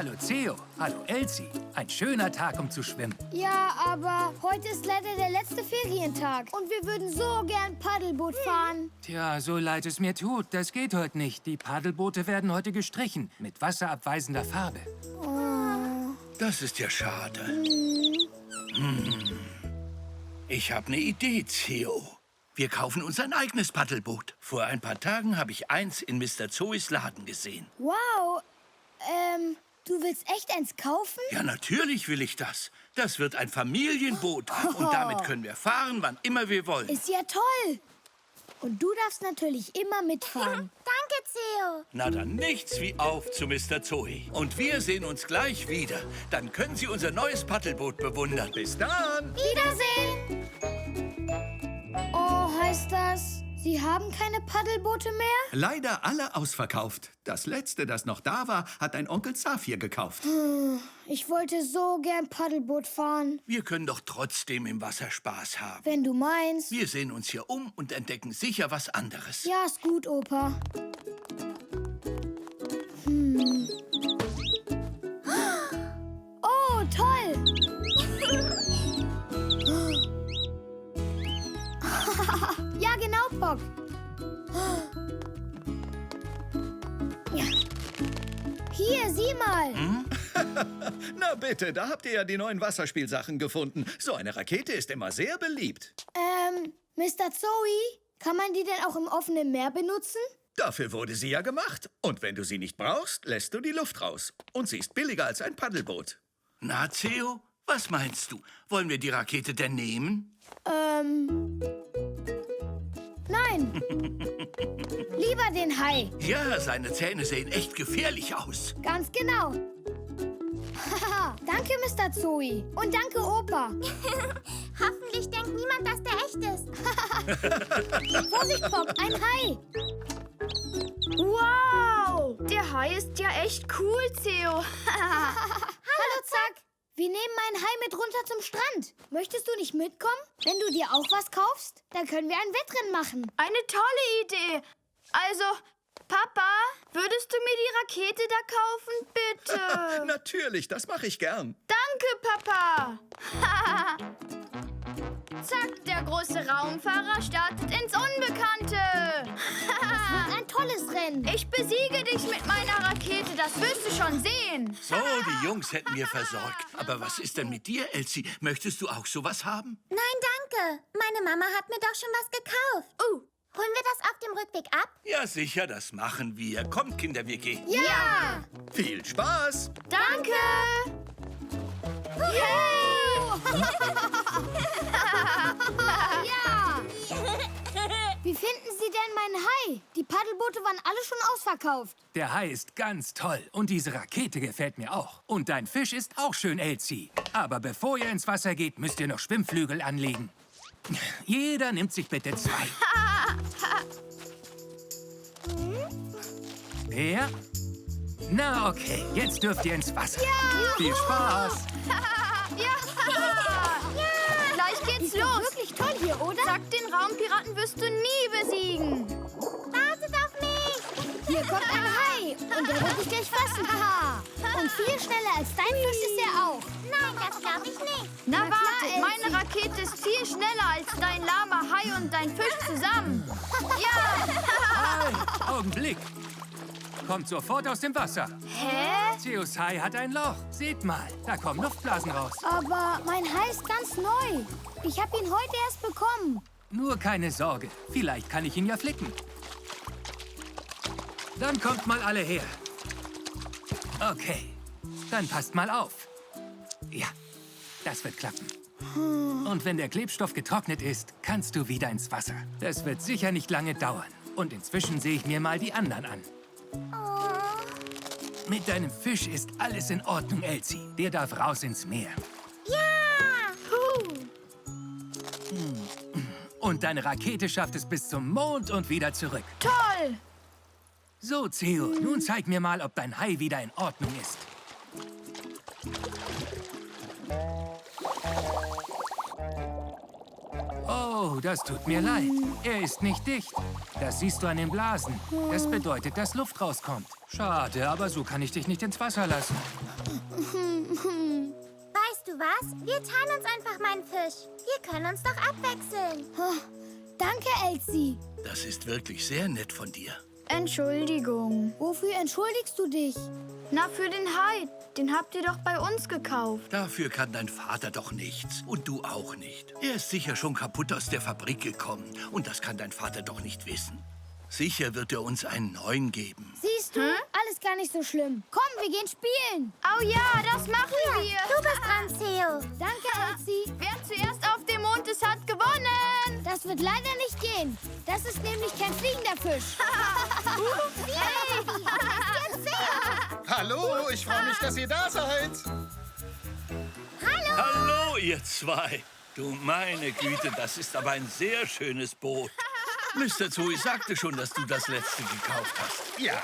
Hallo Theo, hallo Elsie. Ein schöner Tag, um zu schwimmen. Ja, aber heute ist leider der letzte Ferientag. Und wir würden so gern Paddelboot fahren. Tja, so leid es mir tut, das geht heute nicht. Die Paddelboote werden heute gestrichen, mit wasserabweisender Farbe. Das ist ja schade. Ich habe eine Idee, Theo. Wir kaufen uns ein eigenes Paddelboot. Vor ein paar Tagen habe ich eins in Mr. Zoes Laden gesehen. Wow, du willst echt eins kaufen? Ja, natürlich will ich das. Das wird ein Familienboot. Und damit können wir fahren, wann immer wir wollen. Ist ja toll. Und du darfst natürlich immer mitfahren. Danke, Theo. Na dann nichts wie auf zu Mr. Zoe. Und wir sehen uns gleich wieder. Dann können Sie unser neues Paddelboot bewundern. Bis dann. Wiedersehen. Oh, heißt das, Sie haben keine Paddelboote mehr? Leider alle ausverkauft. Das letzte, das noch da war, hat ein Onkel Zafir gekauft. Ich wollte so gern Paddelboot fahren. Wir können doch trotzdem im Wasser Spaß haben. Wenn du meinst. Wir sehen uns hier um und entdecken sicher was anderes. Ja, ist gut, Opa. Oh, toll. Ja, genau, Bock. Ja. Hier, sieh mal. Na bitte, da habt ihr ja die neuen Wasserspielsachen gefunden. So eine Rakete ist immer sehr beliebt. Mr. Zoe, kann man die denn auch im offenen Meer benutzen? Dafür wurde sie ja gemacht. Und wenn du sie nicht brauchst, lässt du die Luft raus. Und sie ist billiger als ein Paddelboot. Na, Theo, was meinst du? Wollen wir die Rakete denn nehmen? Nein. Lieber den Hai. Ja, seine Zähne sehen echt gefährlich aus. Ganz genau. Haha, danke, Mr. Zoe. Und danke, Opa. Hoffentlich denkt niemand, dass der echt ist. Vorsicht, Bock, ein Hai. Wow! Der Hai ist ja echt cool, Theo. Hallo, Zack. Wir nehmen meinen Hai mit runter zum Strand. Möchtest du nicht mitkommen? Wenn du dir auch was kaufst, dann können wir ein Wettrennen machen. Eine tolle Idee. Also, Papa, würdest du mir die Rakete da kaufen, bitte? Natürlich, das mache ich gern. Danke, Papa. Zack, der große Raumfahrer startet ins Unbekannte. Das wird ein tolles Rennen. Ich besiege dich mit meiner Rakete, das wirst du schon sehen. So, die Jungs hätten wir versorgt. Aber was ist denn mit dir, Elsie? Möchtest du auch sowas haben? Nein, danke. Meine Mama hat mir doch schon was gekauft. Holen wir das auf dem Rückweg ab? Ja, sicher, das machen wir. Kommt, Kinder, wir gehen. Ja! Viel Spaß! Danke. Ja! Wie finden Sie denn meinen Hai? Die Paddelboote waren alle schon ausverkauft. Der Hai ist ganz toll und diese Rakete gefällt mir auch. Und dein Fisch ist auch schön, Elsie. Aber bevor ihr ins Wasser geht, müsst ihr noch Schwimmflügel anlegen. Jeder nimmt sich bitte 2. Ja? Na okay, jetzt dürft ihr ins Wasser. Ja! Viel Spaß! Gleich geht's Ist doch los. wirklich toll hier, oder? Zack, den Raumpiraten wirst du nie besiegen. Wartet auf mich! Hier kommt ein Hai und der wird dich gleich fassen. Haha. Und viel schneller als dein Fisch ist er auch. Nein, das glaube ich nicht. Na, Na klar, warte, meine Rakete ist viel schneller als dein lahmer Hai und dein Fisch zusammen. Ja! Augenblick! Kommt sofort aus dem Wasser. Hä? Theos Hai hat ein Loch. Seht mal, da kommen Luftblasen raus. Aber mein Hai ist ganz neu. Ich habe ihn heute erst bekommen. Nur keine Sorge, vielleicht kann ich ihn ja flicken. Dann kommt mal alle her. Okay, dann passt mal auf. Ja, das wird klappen. Und wenn der Klebstoff getrocknet ist, kannst du wieder ins Wasser. Das wird sicher nicht lange dauern. Und inzwischen sehe ich mir mal die anderen an. Mit deinem Fisch ist alles in Ordnung, Elsie. Der darf raus ins Meer. Und deine Rakete schafft es bis zum Mond und wieder zurück. Toll! So, Theo, nun zeig mir mal, ob dein Hai wieder in Ordnung ist. Oh, das tut mir leid. Er ist nicht dicht. Das siehst du an den Blasen. Das bedeutet, dass Luft rauskommt. Schade, aber so kann ich dich nicht ins Wasser lassen. Weißt du was? Wir teilen uns einfach meinen Fisch. Wir können uns doch abwechseln. Oh, danke, Elsie. Das ist wirklich sehr nett von dir. Entschuldigung. Wofür entschuldigst du dich? Na, für den Hai. Den habt ihr doch bei uns gekauft. Dafür kann dein Vater doch nichts. Und du auch nicht. Er ist sicher schon kaputt aus der Fabrik gekommen. Und das kann dein Vater doch nicht wissen. Sicher wird er uns einen neuen geben. Siehst du, alles gar nicht so schlimm. Komm, wir gehen spielen. Oh ja, das machen wir. Du bist dran, Theo. Danke, Elsie. Wer zuerst auf dem Mond ist, hat gewonnen. Das wird leider nicht gehen. Das ist nämlich kein fliegender Fisch. Hallo, ich freue mich, dass ihr da seid. Hallo, ihr zwei. Du meine Güte, das ist aber ein sehr schönes Boot. Mr. Zoe sagte schon, dass du das letzte gekauft hast. Ja,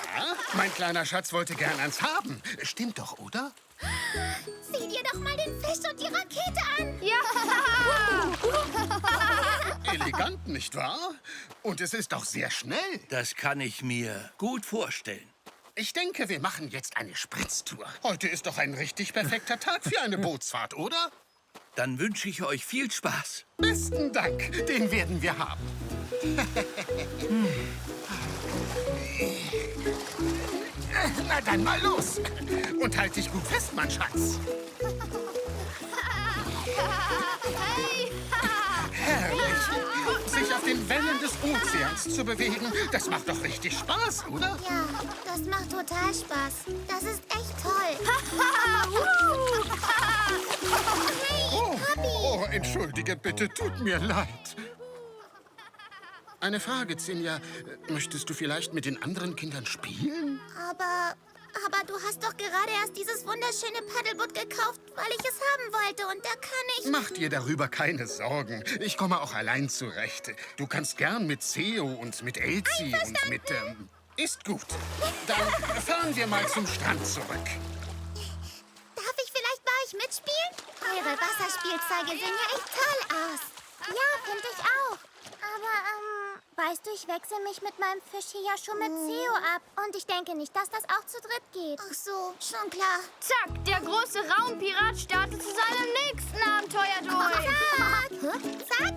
mein kleiner Schatz wollte gern eins haben. Stimmt doch, oder? Sieh dir doch mal den Fisch und die Rakete an. Ja. Elegant, nicht wahr? Und es ist auch sehr schnell. Das kann ich mir gut vorstellen. Ich denke, wir machen jetzt eine Spritztour. Heute ist doch ein richtig perfekter Tag für eine Bootsfahrt, oder? Dann wünsche ich euch viel Spaß. Besten Dank, den werden wir haben. Na dann mal los. Und halt dich gut fest, mein Schatz. Herrlich. Sich auf den Wellen des Ozeans zu bewegen, das macht doch richtig Spaß, oder? Ja, das macht total Spaß. Das ist echt toll. Oh, entschuldige bitte, tut mir leid. Eine Frage, Zinja. Möchtest du vielleicht mit den anderen Kindern spielen? Aber du hast doch gerade erst dieses wunderschöne Paddelboot gekauft, weil ich es haben wollte. Und da kann ich... Mach dir darüber keine Sorgen. Ich komme auch allein zurecht. Du kannst gern mit Theo und mit Elsie und mit... Ist gut. Dann fahren wir mal zum Strand zurück. Darf ich vielleicht bei euch mitspielen? Eure Wasserspielzeuge sehen ja echt toll aus. Ja, finde ich auch. Aber, weißt du, ich wechsle mich mit meinem Fisch hier ja schon mit Theo ab. Und ich denke nicht, dass das auch zu dritt geht. Ach so, schon klar. Zack, der große Raumpirat startet zu seinem nächsten Abenteuer durch. Zack!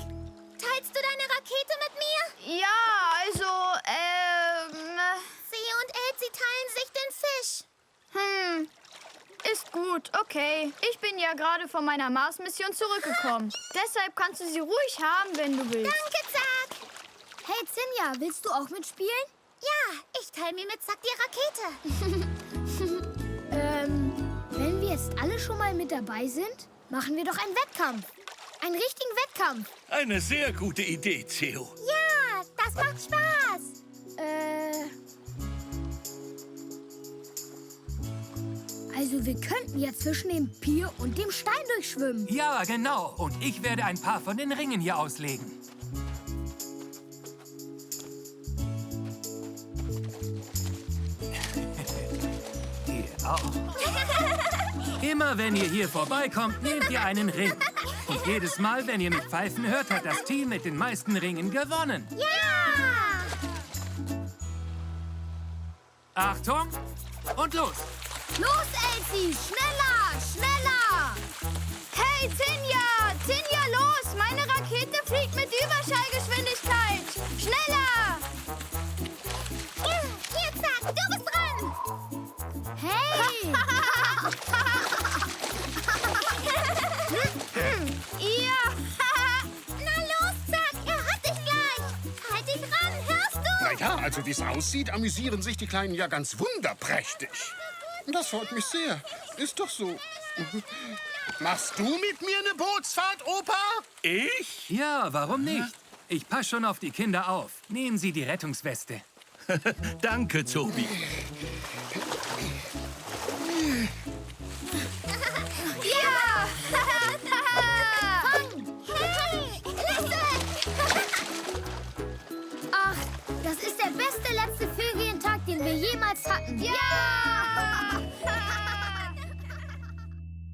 Teilst du deine Rakete mit mir? Ja, also, Theo und Elsie teilen sich den Fisch. ist gut, okay. Ich bin ja gerade von meiner Mars-Mission zurückgekommen. Deshalb kannst du sie ruhig haben, wenn du willst. Danke, Zack! Hey, Zinja, willst du auch mitspielen? Ja, ich teile mir mit Zack die Rakete. Wenn wir jetzt alle schon mal mit dabei sind, machen wir doch einen Wettkampf. Einen richtigen Wettkampf. Eine sehr gute Idee, Theo. Ja, das macht Spaß. Also wir könnten ja zwischen dem Pier und dem Stein durchschwimmen. Ja, genau. Und ich werde ein paar von den Ringen hier auslegen. Ihr auch. Immer wenn ihr hier vorbeikommt, nehmt ihr einen Ring. Und jedes Mal, wenn ihr mich pfeifen hört, hat das Team mit den meisten Ringen gewonnen. Ja! Achtung und los. Los, Elsie! Schneller! Schneller! Hey, Zinja! Zinja, los! Meine Rakete fliegt mit Überschallgeschwindigkeit! Schneller! Hier, Zack, du bist dran. Hey! Ja! Na los, Zack, er hat dich gleich. Halt dich ran, hörst du? Na ja, also wie es aussieht, amüsieren sich die Kleinen ja ganz wunderprächtig. Das freut mich sehr. Ist doch so. Machst du mit mir eine Bootsfahrt, Opa? Ich? Ja, warum nicht? Ich passe schon auf die Kinder auf. Nehmen Sie die Rettungsweste. Danke, Zobi.